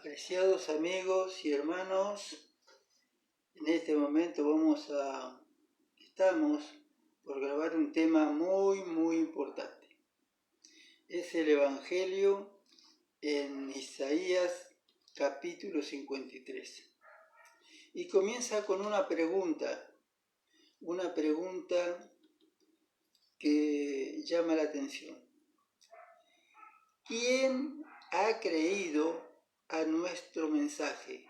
Apreciados amigos y hermanos, en este momento estamos por grabar un tema muy importante. Es el Evangelio en Isaías capítulo 53. Y comienza con una pregunta que llama la atención. ¿Quién ha creído a nuestro mensaje?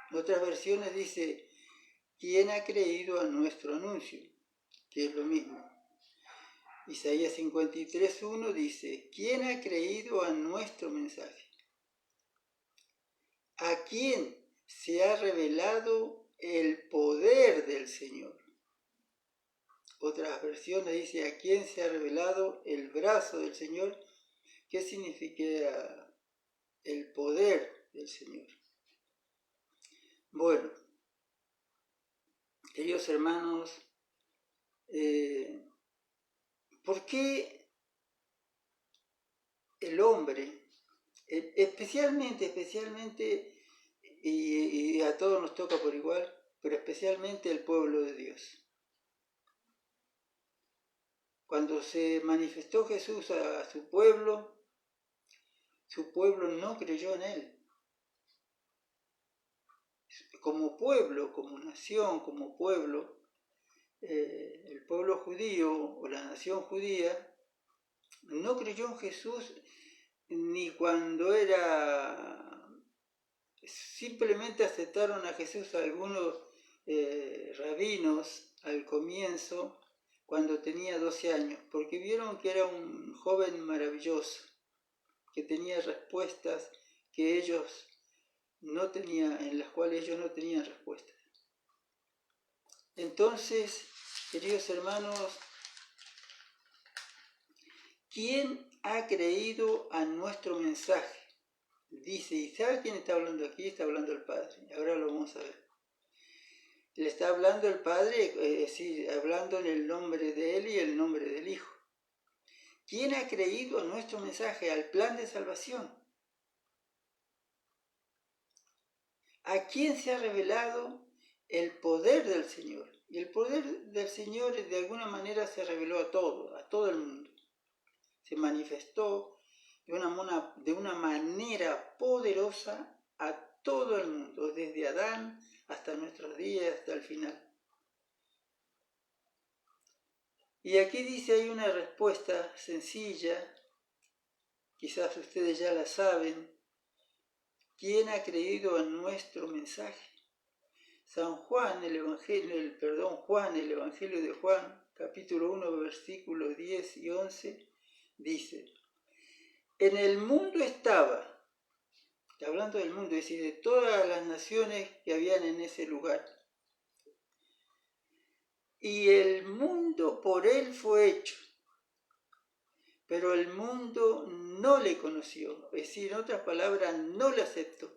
En otras versiones dice, ¿quién ha creído a nuestro anuncio? Que es lo mismo. Isaías 53:1 dice, ¿quién ha creído a nuestro mensaje? ¿A quién se ha revelado el poder del Señor? Otras versiones dice, ¿a quién se ha revelado el brazo del Señor? ¿Qué significa el poder del Señor? Bueno, queridos hermanos, ¿por qué el hombre, especialmente, y a todos nos toca por igual, pero especialmente el pueblo de Dios? Cuando se manifestó Jesús a su pueblo no creyó en él. Como pueblo, como nación, como pueblo, el pueblo judío o la nación judía no creyó en Jesús ni cuando simplemente aceptaron a Jesús algunos rabinos al comienzo, cuando tenía 12 años, porque vieron que era un joven maravilloso, que tenía respuestas que ellos no tenían, en las cuales ellos no tenían respuestas. Entonces, queridos hermanos, ¿quién ha creído a nuestro mensaje? Dice, ¿y sabe quién está hablando aquí? Está hablando el Padre. Ahora lo vamos a ver. Le está hablando el Padre, es decir, hablando en el nombre de Él y el nombre del Hijo. ¿Quién ha creído a nuestro mensaje, al plan de salvación? ¿A quién se ha revelado el poder del Señor? Y el poder del Señor de alguna manera se reveló a todo el mundo. Se manifestó de una manera poderosa a todo el mundo, desde Adán hasta nuestros días, hasta el final. Y aquí dice, hay una respuesta sencilla, quizás ustedes ya la saben. ¿Quién ha creído a nuestro mensaje? Juan, el Evangelio de Juan, capítulo 1, versículos 10 y 11, dice, en el mundo estaba, hablando del mundo, es decir, de todas las naciones que habían en ese lugar, y el mundo por él fue hecho, pero el mundo no le conoció, es decir, en otras palabras, no le aceptó.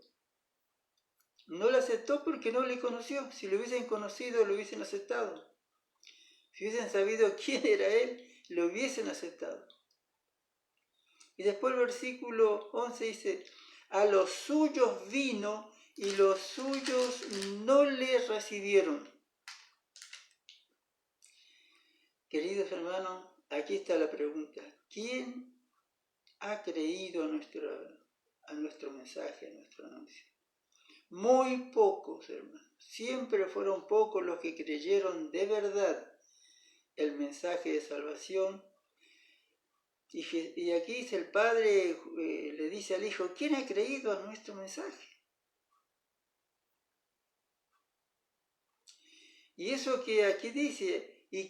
No le aceptó porque no le conoció. Si lo hubiesen conocido, lo hubiesen aceptado. Si hubiesen sabido quién era él, lo hubiesen aceptado. Y después el versículo 11 dice, a los suyos vino y los suyos no le recibieron. Queridos hermanos, aquí está la pregunta. ¿Quién ha creído a nuestro mensaje, a nuestro anuncio? Muy pocos, hermanos. Siempre fueron pocos los que creyeron de verdad el mensaje de salvación. Y aquí dice el Padre, le dice al Hijo, ¿quién ha creído a nuestro mensaje? Y eso que aquí dice, ¿y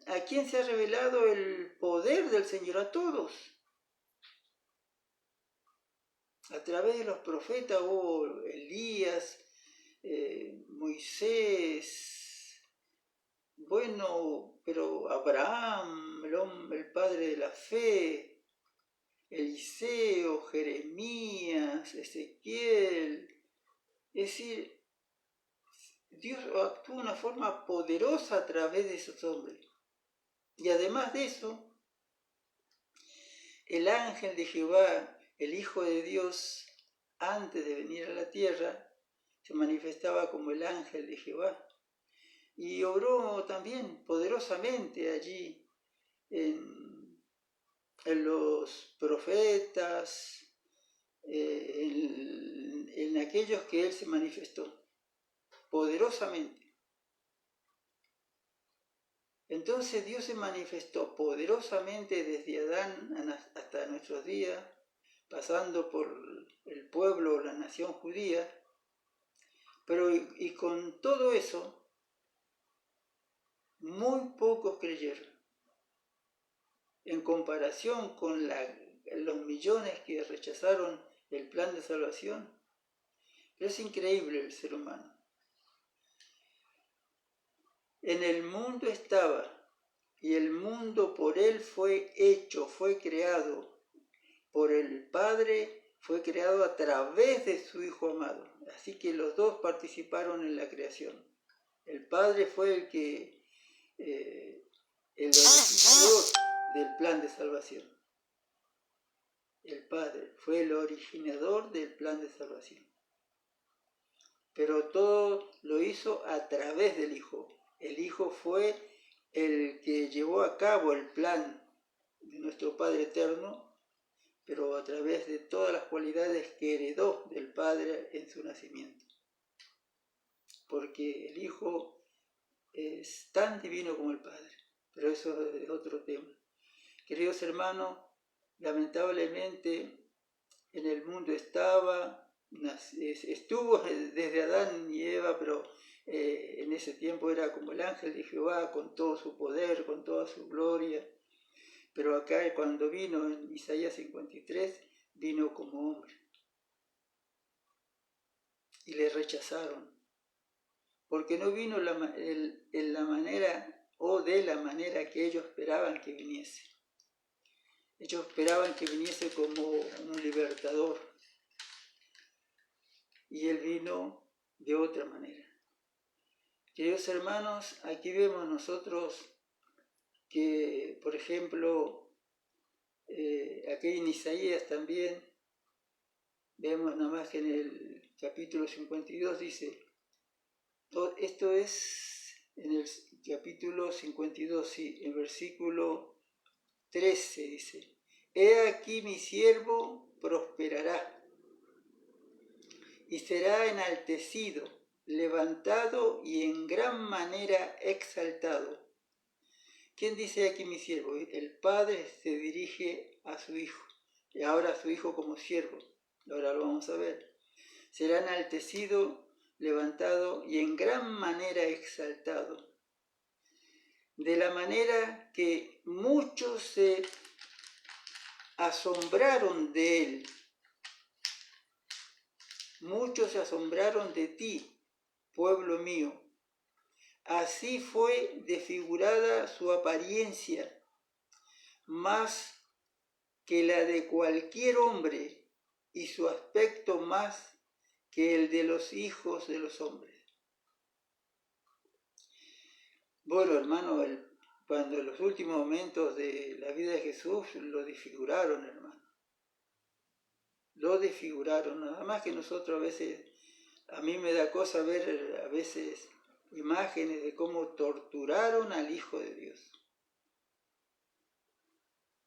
a quién se ha revelado el poder del Señor? A todos. A través de los profetas hubo Elías, Moisés, pero Abraham, el padre de la fe, Eliseo, Jeremías, Ezequiel. Es decir, Dios actuó de una forma poderosa a través de esos hombres. Y además de eso, el ángel de Jehová, el Hijo de Dios, antes de venir a la tierra, se manifestaba como el ángel de Jehová. Y obró también poderosamente allí en los profetas, en aquellos que él se manifestó, poderosamente. Entonces Dios se manifestó poderosamente desde Adán hasta nuestros días, pasando por el pueblo, la nación judía, pero y con todo eso, muy pocos creyeron. En comparación con los millones que rechazaron el plan de salvación, pero es increíble el ser humano. En el mundo estaba, y el mundo por él fue hecho, fue creado. Por el Padre fue creado a través de su Hijo amado. Así que los dos participaron en la creación. El Padre fue el originador del plan de salvación. El Padre fue el originador del plan de salvación. Pero todo lo hizo a través del Hijo. El Hijo fue el que llevó a cabo el plan de nuestro Padre eterno, pero a través de todas las cualidades que heredó del Padre en su nacimiento. Porque el Hijo es tan divino como el Padre, pero eso es otro tema. Queridos hermanos, lamentablemente en el mundo estuvo desde Adán y Eva, pero en ese tiempo era como el ángel de Jehová, con todo su poder, con toda su gloria. Pero acá cuando vino en Isaías 53, vino como hombre. Y le rechazaron. Porque no vino en la manera o de la manera que ellos esperaban que viniese. Ellos esperaban que viniese como un libertador. Y él vino de otra manera. Queridos hermanos, aquí vemos nosotros que, por ejemplo, aquí en Isaías también, vemos nada más que en el capítulo 52 dice, esto es en el capítulo 52, sí, en versículo 13 dice, he aquí mi siervo prosperará y será enaltecido, levantado y en gran manera exaltado. ¿Quién dice aquí mi siervo? El Padre se dirige a su Hijo, y ahora a su Hijo como siervo. Ahora lo vamos a ver. Será enaltecido, levantado y en gran manera exaltado. De la manera que muchos se asombraron de él. Muchos se asombraron de ti, pueblo mío. Así fue desfigurada su apariencia, más que la de cualquier hombre, y su aspecto más que el de los hijos de los hombres. Bueno, hermano, cuando en los últimos momentos de la vida de Jesús lo desfiguraron, hermano. Lo desfiguraron, nada más que nosotros a veces, a mí me da cosa ver a veces imágenes de cómo torturaron al Hijo de Dios.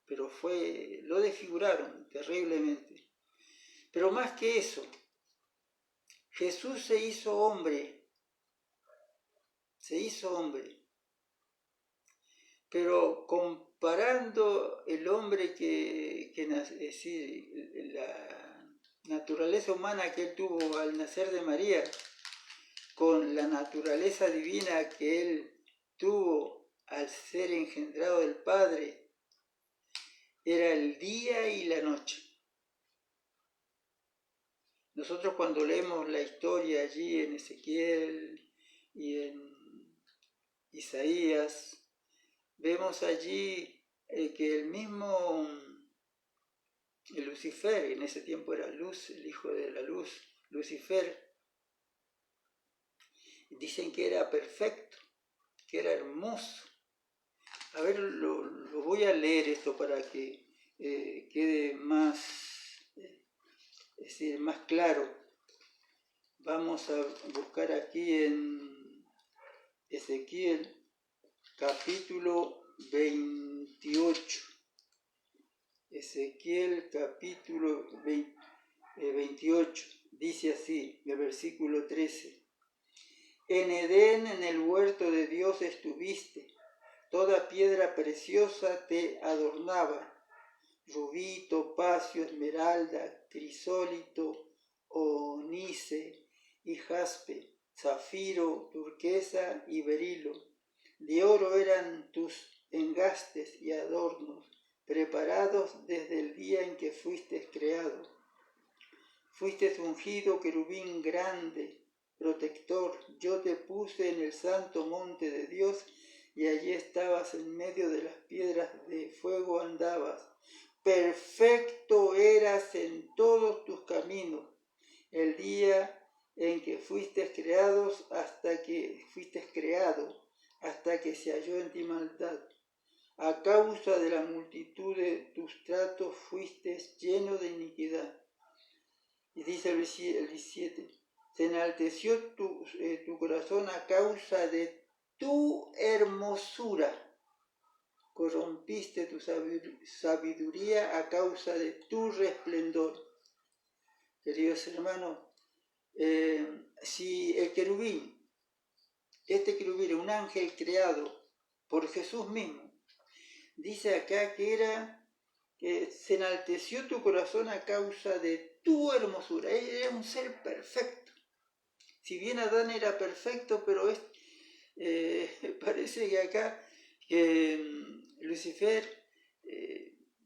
Pero lo desfiguraron terriblemente. Pero más que eso, Jesús se hizo hombre, pero comparando el hombre es decir, la naturaleza humana que él tuvo al nacer de María, con la naturaleza divina que él tuvo al ser engendrado del Padre, era el día y la noche. Nosotros cuando leemos la historia allí en Ezequiel y en Isaías, vemos allí que el mismo Lucifer, en ese tiempo era Luz, el hijo de la luz, Lucifer, dicen que era perfecto, que era hermoso. A ver, lo voy a leer esto para que quede más decir, más claro. Vamos a buscar aquí en Ezequiel capítulo 28. Ezequiel capítulo 28, dice así, el versículo 13. En Edén, en el huerto de Dios estuviste, toda piedra preciosa te adornaba, rubí, topacio, esmeralda, crisólito, onice y jaspe, zafiro, turquesa y berilo. De oro eran tus engastes y adornos, preparados desde el día en que fuiste creado. Fuiste ungido querubín grande, protector. Yo te puse en el santo monte de Dios, y allí estabas en medio de las piedras de fuego andabas. Perfecto eras en todos tus caminos, el día en que fuiste creado, hasta que se halló en ti maldad. A causa de la multitud de tus tratos fuiste lleno de iniquidad. Y dice el 17, se enalteció tu corazón a causa de tu hermosura, corrompiste tu sabiduría a causa de tu resplendor. Queridos hermanos, si el querubín, este querubín era un ángel creado por Jesús mismo, dice acá que se enalteció tu corazón a causa de tu hermosura. Él era un ser perfecto. Si bien Adán era perfecto, pero parece que acá Lucifer,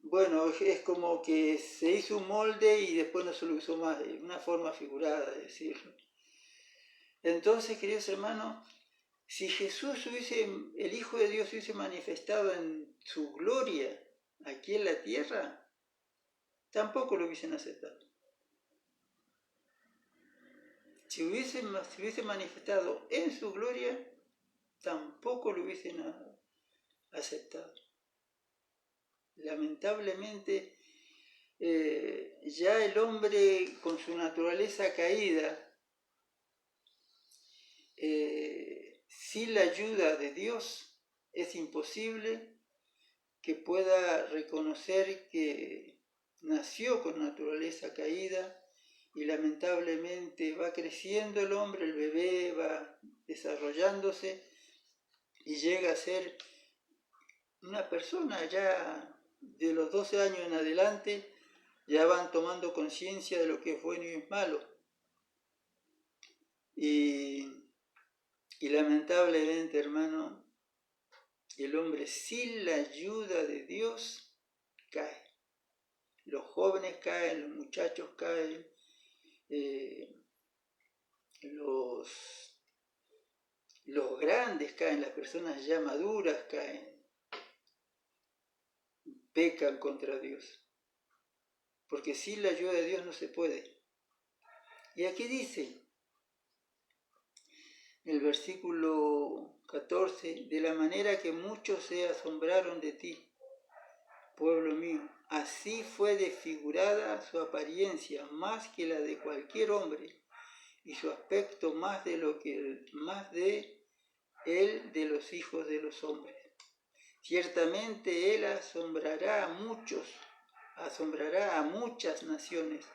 bueno, es como que se hizo un molde y después no se lo usó más, una forma figurada de decirlo. Entonces, queridos hermanos, si Jesús el Hijo de Dios hubiese manifestado en su gloria aquí en la tierra, tampoco lo hubiesen aceptado. Si hubiese manifestado en su gloria, tampoco lo hubiesen aceptado. Lamentablemente, ya el hombre con su naturaleza caída, sin la ayuda de Dios, es imposible que pueda reconocer que nació con naturaleza caída, y lamentablemente va creciendo el hombre, el bebé va desarrollándose y llega a ser una persona ya de los 12 años en adelante, ya van tomando conciencia de lo que es bueno y es malo. Y lamentablemente, hermano, el hombre sin la ayuda de Dios cae. Los jóvenes caen, los muchachos caen, los grandes caen, las personas ya maduras caen, pecan contra Dios. Porque sin la ayuda de Dios no se puede. Y aquí dice, el versículo 14, de la manera que muchos se asombraron de ti, pueblo mío, así fue desfigurada su apariencia más que la de cualquier hombre, y su aspecto más de él de los hijos de los hombres. Ciertamente él asombrará a muchas naciones.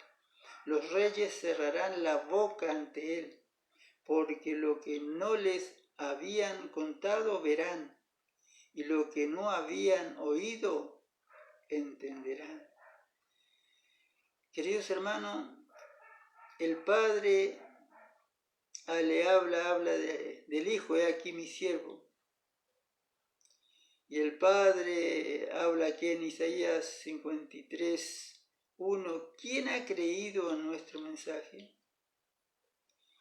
Los reyes cerrarán la boca ante él, porque lo que no les habían contado verán, y lo que no habían oído entenderán. Queridos hermanos, el Padre le habla del Hijo, he aquí mi siervo. Y el Padre habla aquí en Isaías 53, 1, ¿quién ha creído en nuestro mensaje?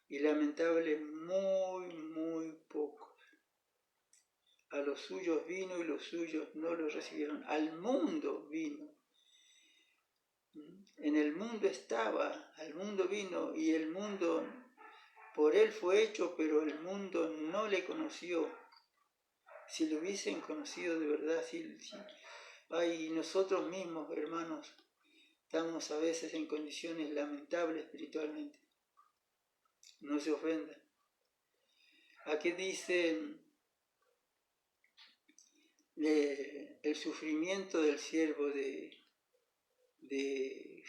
Y lamentable, muy pocos. A los suyos vino y los suyos no lo recibieron. Al mundo vino. En el mundo estaba, al mundo vino, y el mundo por él fue hecho, pero el mundo no le conoció. Si lo hubiesen conocido de verdad, ay, nosotros mismos, hermanos, Estamos a veces en condiciones lamentables espiritualmente. No se ofendan. Aquí dice el sufrimiento del siervo de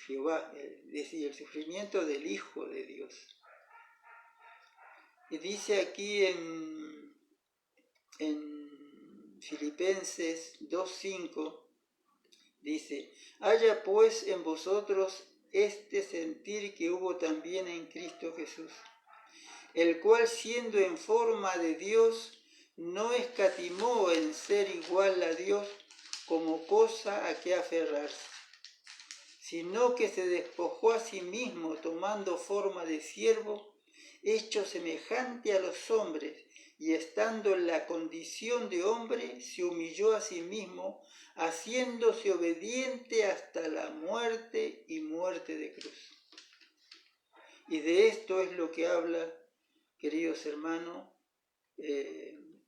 Jehová, es decir, el sufrimiento del Hijo de Dios. Y dice aquí en Filipenses 2:5, dice: haya pues en vosotros este sentir que hubo también en Cristo Jesús, el cual siendo en forma de Dios, no escatimó en ser igual a Dios como cosa a que aferrarse, sino que se despojó a sí mismo, tomando forma de siervo, hecho semejante a los hombres, y estando en la condición de hombre, se humilló a sí mismo, haciéndose obediente hasta la muerte y muerte de cruz. Y de esto es lo que habla, queridos hermanos,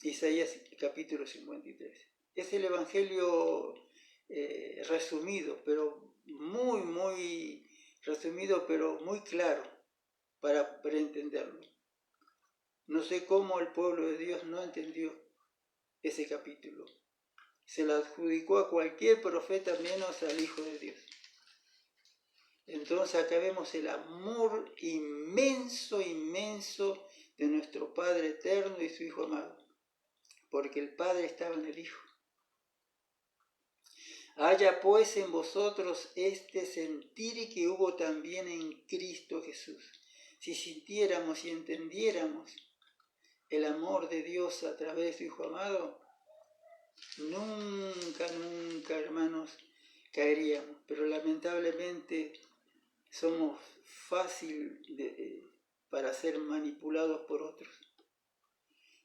Isaías capítulo 53. Es el Evangelio resumido, pero muy resumido, pero muy claro para entenderlo. No sé cómo el pueblo de Dios no entendió ese capítulo. Se lo adjudicó a cualquier profeta menos al Hijo de Dios. Entonces acá vemos el amor inmenso de nuestro Padre eterno y su Hijo amado, porque el Padre estaba en el Hijo. Haya pues en vosotros este sentir que hubo también en Cristo Jesús. Si sintiéramos y entendiéramos el amor de Dios a través de su Hijo amado, nunca, hermanos, caeríamos. Pero lamentablemente somos fácil para ser manipulados por otros.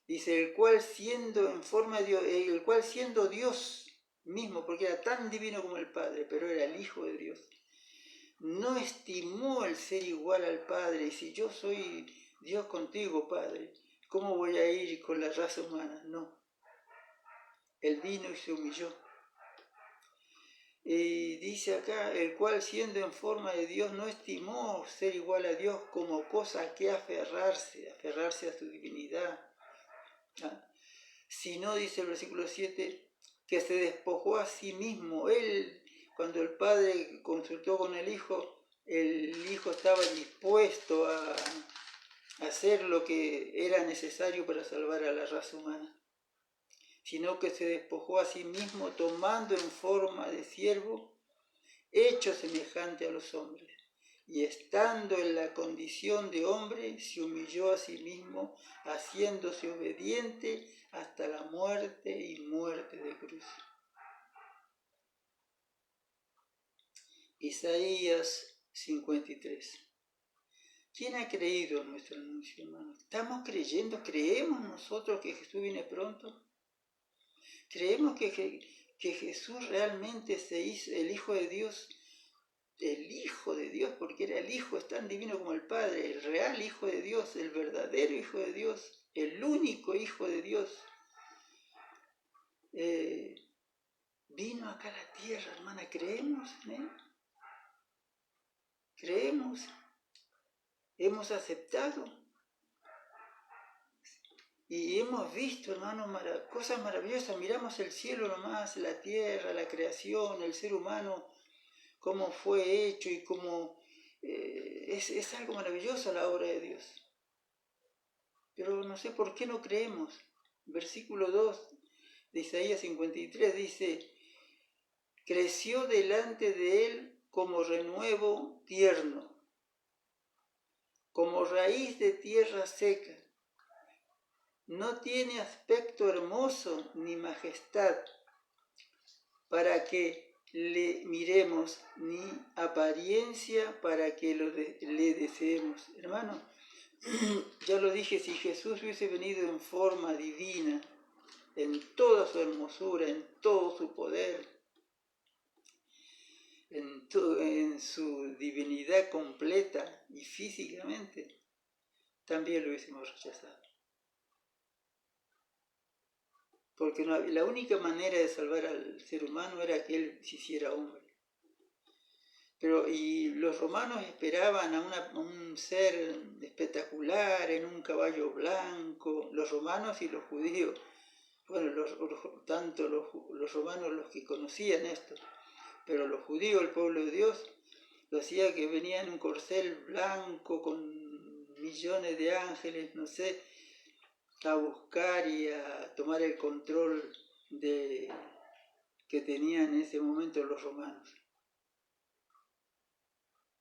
Dice, el cual siendo en forma de Dios, el cual siendo Dios mismo, porque era tan divino como el Padre, pero era el Hijo de Dios, no estimó el ser igual al Padre. Y si yo soy Dios contigo, Padre, ¿cómo voy a ir con la raza humana? No. Él vino y se humilló. Y dice acá, el cual siendo en forma de Dios, no estimó ser igual a Dios como cosa a que aferrarse a su divinidad. Sino, dice el versículo 7, que se despojó a sí mismo. Él, cuando el Padre consultó con el Hijo estaba dispuesto a hacer lo que era necesario para salvar a la raza humana. Sino que se despojó a sí mismo, tomando en forma de siervo, hecho semejante a los hombres. Y estando en la condición de hombre, se humilló a sí mismo, haciéndose obediente hasta la muerte y muerte de cruz. Isaías 53. ¿Quién ha creído en nuestro anuncio, hermano? ¿Estamos creyendo? ¿Creemos nosotros que Jesús viene pronto? ¿Creemos que Jesús realmente se hizo el Hijo de Dios? El Hijo de Dios, porque era el Hijo, es tan divino como el Padre, el real Hijo de Dios, el verdadero Hijo de Dios, el único Hijo de Dios. Vino acá a la tierra, hermana, ¿creemos en Él? ¿Creemos? ¿Hemos aceptado? Y hemos visto, hermano, cosas maravillosas. Miramos el cielo nomás, la tierra, la creación, el ser humano, cómo fue hecho y cómo es algo maravilloso la obra de Dios. Pero no sé por qué no creemos. Versículo 2 de Isaías 53 dice, creció delante de él como renuevo tierno, como raíz de tierra seca. No tiene aspecto hermoso ni majestad para que le miremos, ni apariencia para que le deseemos. Hermano, ya lo dije, si Jesús hubiese venido en forma divina, en toda su hermosura, en todo su poder, en su divinidad completa y físicamente, también lo hubiésemos rechazado. Porque la única manera de salvar al ser humano era que él se hiciera hombre. y los romanos esperaban a un ser espectacular en un caballo blanco, los romanos y los judíos. Bueno, tanto los romanos los que conocían esto, pero los judíos, el pueblo de Dios, lo hacía que venía en un corcel blanco con millones de ángeles, no sé, a buscar y a tomar el control que tenían en ese momento los romanos.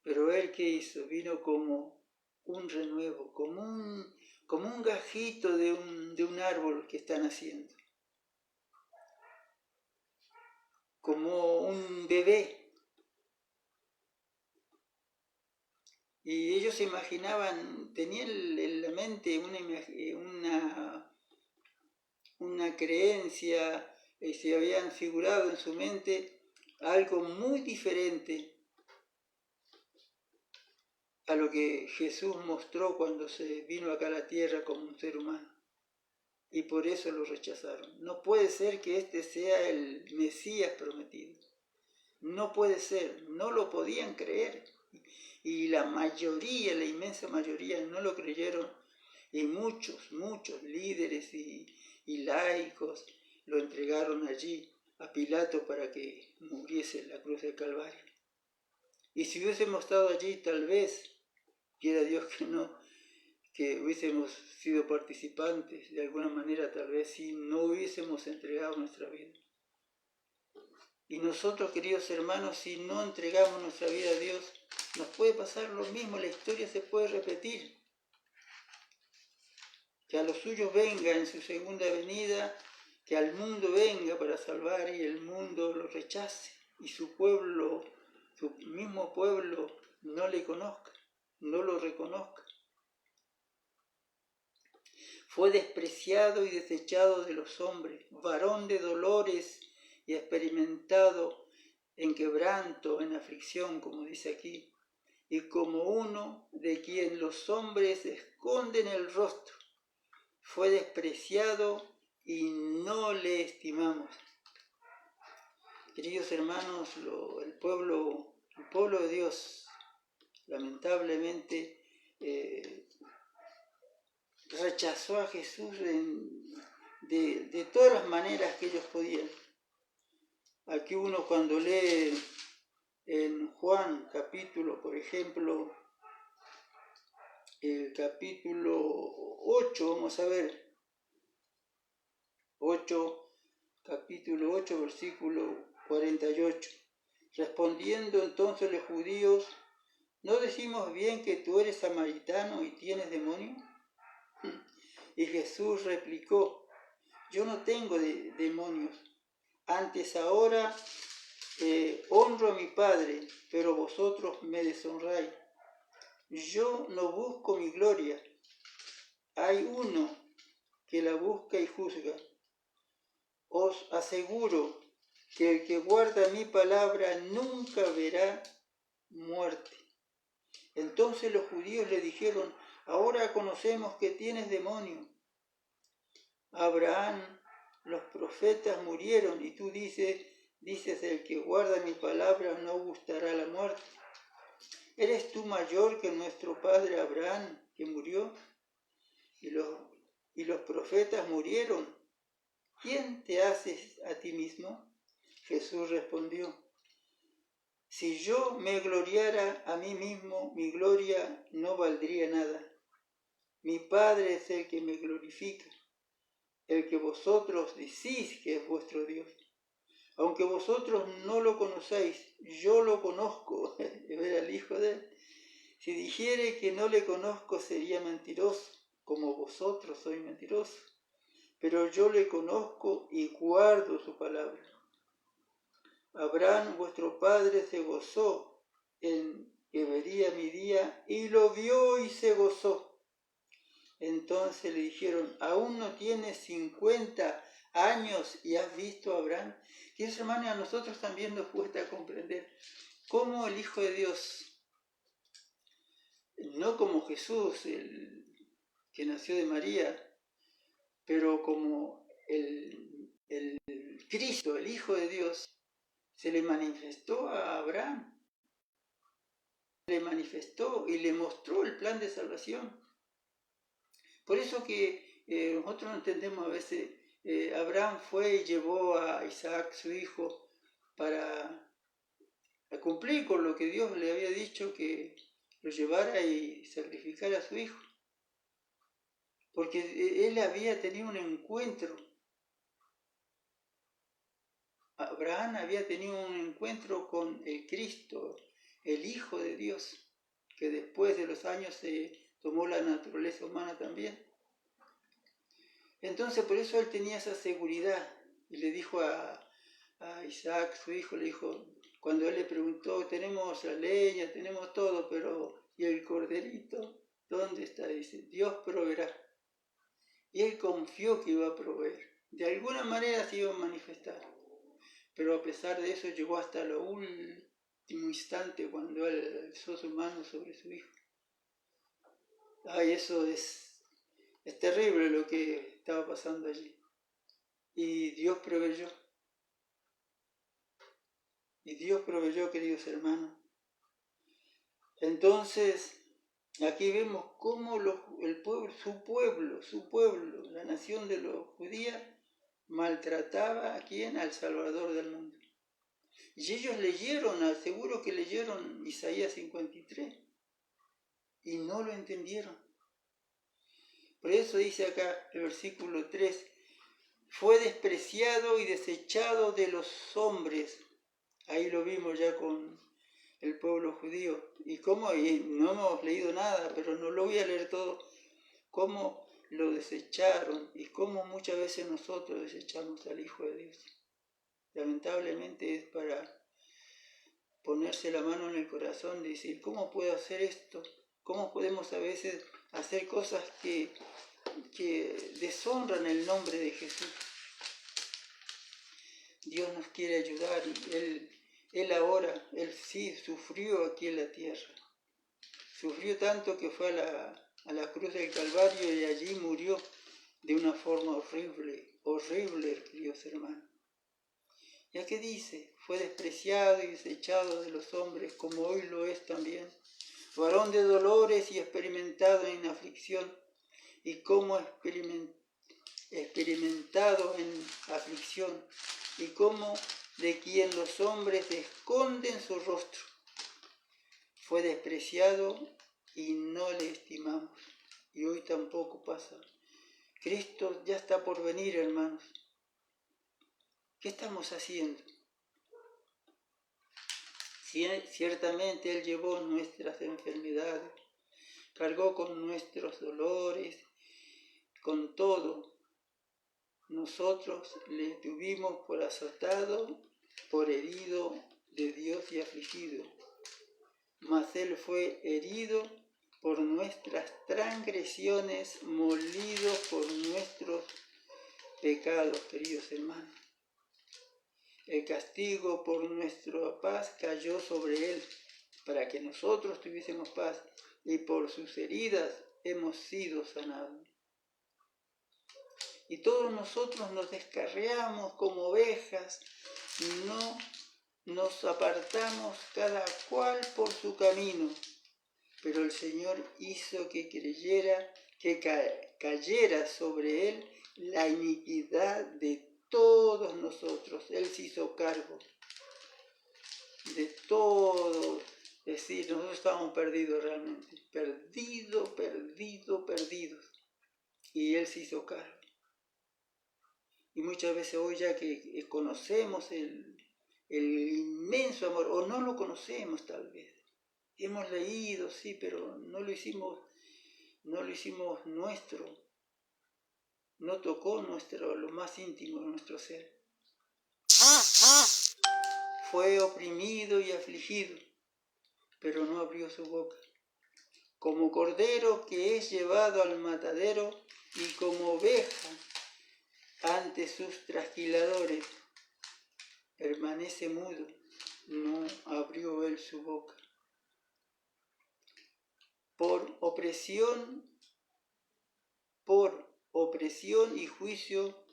Pero él, ¿qué hizo? Vino como un renuevo, como un gajito de un árbol que está naciendo, como un bebé. Y ellos se imaginaban, tenían en la mente una creencia, se habían figurado en su mente algo muy diferente a lo que Jesús mostró cuando se vino acá a la tierra como un ser humano. Y por eso lo rechazaron. No puede ser que este sea el Mesías prometido. No puede ser, no lo podían creer. Y la mayoría, la inmensa mayoría, no lo creyeron. Y muchos líderes y laicos lo entregaron allí a Pilato para que muriese en la cruz del Calvario. Y si hubiésemos estado allí, tal vez, quiera Dios que no, que hubiésemos sido participantes de alguna manera, tal vez si no hubiésemos entregado nuestra vida. Y nosotros, queridos hermanos, si no entregamos nuestra vida a Dios, nos puede pasar lo mismo, la historia se puede repetir. Que a los suyos venga en su segunda venida, que al mundo venga para salvar y el mundo lo rechace y su pueblo, su mismo pueblo, no le conozca, no lo reconozca. Fue despreciado y desechado de los hombres, varón de dolores y experimentado en quebranto, en aflicción, como dice aquí, y como uno de quien los hombres esconden el rostro. Fue despreciado y no le estimamos. Queridos hermanos, el pueblo de Dios, lamentablemente, rechazó a Jesús de todas las maneras que ellos podían. Aquí uno cuando lee en Juan capítulo, por ejemplo, el capítulo 8, vamos a ver, capítulo 8, versículo 48. Respondiendo entonces los judíos, ¿no decimos bien que tú eres samaritano y tienes demonio? Y Jesús replicó, yo no tengo demonios, antes ahora honro a mi Padre, pero vosotros me deshonráis. Yo no busco mi gloria, hay uno que la busca y juzga. Os aseguro que el que guarda mi palabra nunca verá muerte. Entonces los judíos le dijeron, ahora conocemos que tienes demonio. Abraham, los profetas murieron y tú dices, el que guarda mi palabra no gustará la muerte. ¿Eres tú mayor que nuestro padre Abraham, que murió? Y los profetas murieron. ¿Quién te haces a ti mismo? Jesús respondió, si yo me gloriara a mí mismo, mi gloria no valdría nada. Mi Padre es el que me glorifica, el que vosotros decís que es vuestro Dios. Aunque vosotros no lo conocéis, yo lo conozco. Era el Hijo de él. Si dijere que no le conozco, sería mentiroso, como vosotros sois mentirosos. Pero yo le conozco y guardo su palabra. Abraham, vuestro padre, se gozó en que vería mi día, y lo vio y se gozó. Entonces le dijeron, ¿aún no tienes 50 años y has visto a Abraham? Queridos hermanos, a nosotros también nos cuesta comprender cómo el Hijo de Dios, no como Jesús, el que nació de María, pero como el Cristo, el Hijo de Dios, se le manifestó a Abraham. le manifestó y le mostró el plan de salvación. Por eso que nosotros no entendemos a veces, Abraham fue y llevó a Isaac, su hijo, para cumplir con lo que Dios le había dicho, que lo llevara y sacrificara a su hijo. Porque él había tenido un encuentro. Abraham había tenido un encuentro con el Cristo, el Hijo de Dios, que después de los años se tomó la naturaleza humana también. Entonces por eso él tenía esa seguridad y le dijo a Isaac, su hijo, le dijo, cuando él le preguntó, tenemos la leña, tenemos todo, pero ¿y el corderito? ¿Dónde está? Dice, Dios proveerá. Y él confió que iba a proveer. De alguna manera se iba a manifestar. Pero a pesar de eso llegó hasta lo último instante cuando él alzó su mano sobre su hijo. Ay, eso es terrible lo que estaba pasando allí. Y Dios proveyó. Y Dios proveyó, queridos hermanos. Entonces, aquí vemos cómo su pueblo, la nación de los judíos, maltrataba a quién, al Salvador del mundo. Y ellos leyeron, seguro que leyeron Isaías 53, y no lo entendieron. Por eso dice acá el versículo 3, fue despreciado y desechado de los hombres. Ahí lo vimos ya con el pueblo judío. Y no hemos leído nada, pero no lo voy a leer todo, cómo lo desecharon y cómo muchas veces nosotros desechamos al Hijo de Dios. Lamentablemente es para ponerse la mano en el corazón y decir, ¿cómo puedo hacer esto? ¿Cómo podemos a veces hacer cosas que deshonran el nombre de Jesús? Dios nos quiere ayudar y Él sí sufrió aquí en la tierra. Sufrió tanto que fue a la cruz del Calvario y allí murió de una forma horrible, queridos hermanos. ¿Ya qué dice? Fue despreciado y desechado de los hombres, como hoy lo es también. Varón de dolores y experimentado en aflicción, y como experimentado en aflicción, y como de quien los hombres esconden su rostro. Fue despreciado y no le estimamos. Y hoy tampoco pasa. Cristo ya está por venir, hermanos. ¿Qué estamos haciendo? Ciertamente Él llevó nuestras enfermedades, cargó con nuestros dolores, con todo. Nosotros le tuvimos por azotado, por herido de Dios y afligido. Mas Él fue herido por nuestras transgresiones, molido por nuestros pecados, queridos hermanos. El castigo por nuestra paz cayó sobre Él, para que nosotros tuviésemos paz, y por sus heridas hemos sido sanados. Y todos nosotros nos descarriamos como ovejas, no nos apartamos cada cual por su camino, pero el Señor hizo que cayera sobre Él la iniquidad de todos nosotros. Él se hizo cargo de todo. Es decir, nosotros estábamos perdidos realmente, perdidos. Y Él se hizo cargo. Y muchas veces hoy ya que conocemos el inmenso amor, o no lo conocemos tal vez. Hemos leído, sí, pero no lo hicimos nuestro. No tocó lo más íntimo de nuestro ser. Fue oprimido y afligido, pero no abrió su boca. Como cordero que es llevado al matadero y como oveja ante sus trasquiladores, permanece mudo, no abrió él su boca. Por opresión y juicio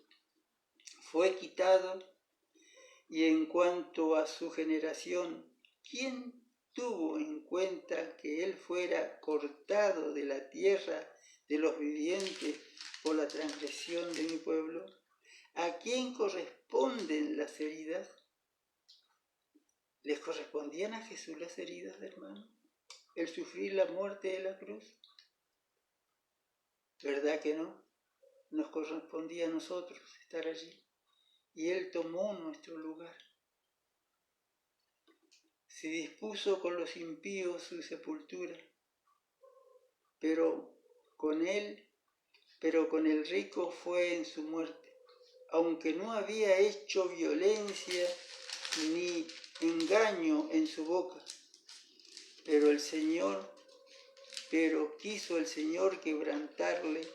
fue quitado, y en cuanto a su generación, ¿quién tuvo en cuenta que él fuera cortado de la tierra de los vivientes por la transgresión de mi pueblo? ¿A quién corresponden las heridas? ¿Les correspondían a Jesús las heridas, hermano? ¿El sufrir la muerte de la cruz? ¿Verdad que no? Nos correspondía a nosotros estar allí. Y Él tomó nuestro lugar. Se dispuso con los impíos su sepultura, pero con el rico fue en su muerte, aunque no había hecho violencia ni engaño en su boca. Pero quiso el Señor quebrantarle,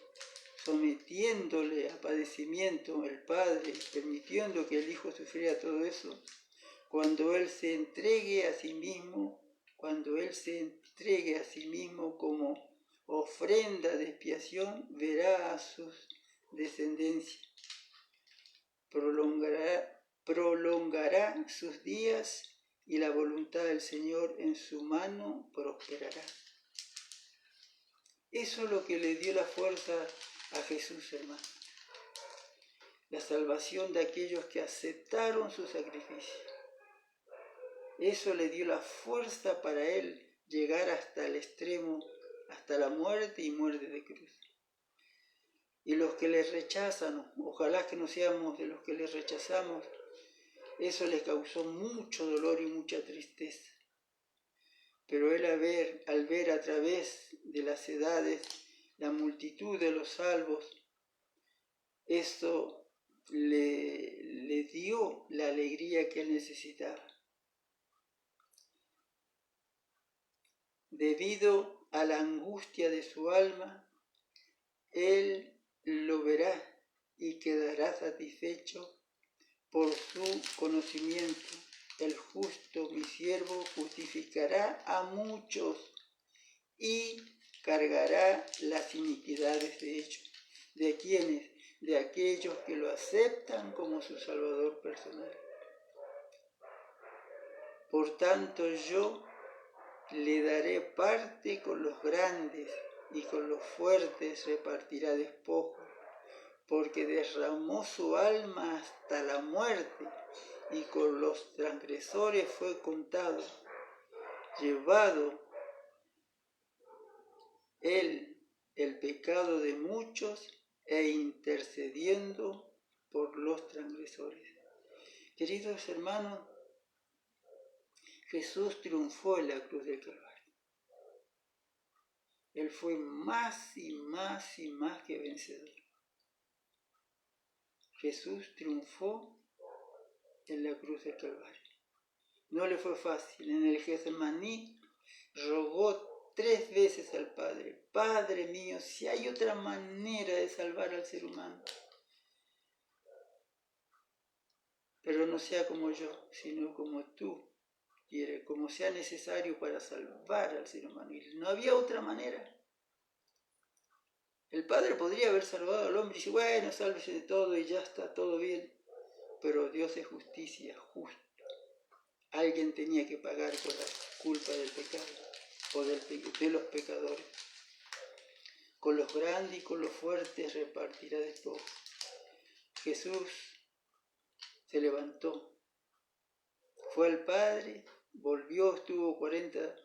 sometiéndole a padecimiento el Padre, permitiendo que el Hijo sufriera todo eso. Cuando Él se entregue a sí mismo como ofrenda de expiación, verá a sus descendencias, prolongará sus días y la voluntad del Señor en su mano prosperará. Eso es lo que le dio la fuerza a Jesús, hermano. La salvación de aquellos que aceptaron su sacrificio. Eso le dio la fuerza para él llegar hasta el extremo, hasta la muerte y muerte de cruz. Y los que les rechazan, ojalá que no seamos de los que les rechazamos, eso les causó mucho dolor y mucha tristeza. Pero él al ver a través de las edades la multitud de los salvos, esto le dio la alegría que él necesitaba. Debido a la angustia de su alma, él lo verá y quedará satisfecho por su conocimiento. El justo, mi siervo, justificará a muchos y cargará las iniquidades de ellos. ¿De quiénes? De aquellos que lo aceptan como su Salvador personal. Por tanto, yo le daré parte con los grandes y con los fuertes repartirá despojos, porque derramó su alma hasta la muerte y con los transgresores fue contado, llevado él el pecado de muchos e intercediendo por los transgresores. Queridos hermanos, Jesús triunfó en la cruz del Calvario. Él fue más y más y más que vencedor. Jesús triunfó en la cruz del Calvario. No le fue fácil. En el Getsemaní rogó 3 veces al Padre: Padre mío, si hay otra manera de salvar al ser humano, pero no sea como yo, sino como tú quieres, como sea necesario para salvar al ser humano. Y no había otra manera. El Padre podría haber salvado al hombre y decir: bueno, sálvese de todo y ya está todo bien. Pero Dios es justicia, justo. Alguien tenía que pagar por la culpa del pecado o de los pecadores. Con los grandes y con los fuertes repartirá despojo. Jesús se levantó, fue al Padre, volvió, estuvo 40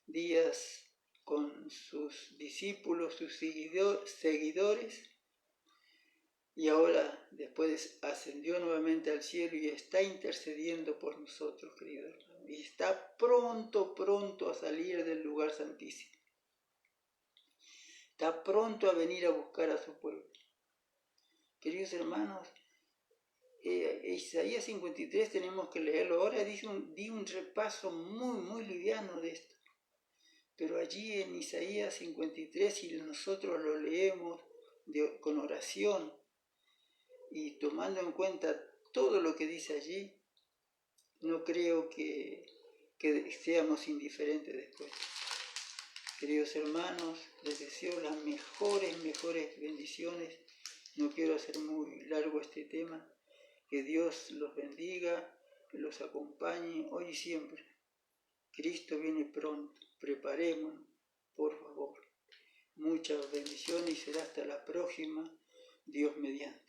días con sus discípulos, sus seguidores, y ahora después ascendió nuevamente al cielo y está intercediendo por nosotros, queridos hermanos, y está pronto a salir del lugar santísimo. Está pronto a venir a buscar a su pueblo. Queridos hermanos, Isaías 53 tenemos que leerlo. Ahora di un repaso muy liviano de esto. Pero allí en Isaías 53, si nosotros lo leemos con oración y tomando en cuenta todo lo que dice allí, no creo que seamos indiferentes después. Queridos hermanos, les deseo las mejores bendiciones. No quiero hacer muy largo este tema. Que Dios los bendiga, que los acompañe hoy y siempre. Cristo viene pronto, preparémonos, por favor. Muchas bendiciones y será hasta la próxima, Dios mediante.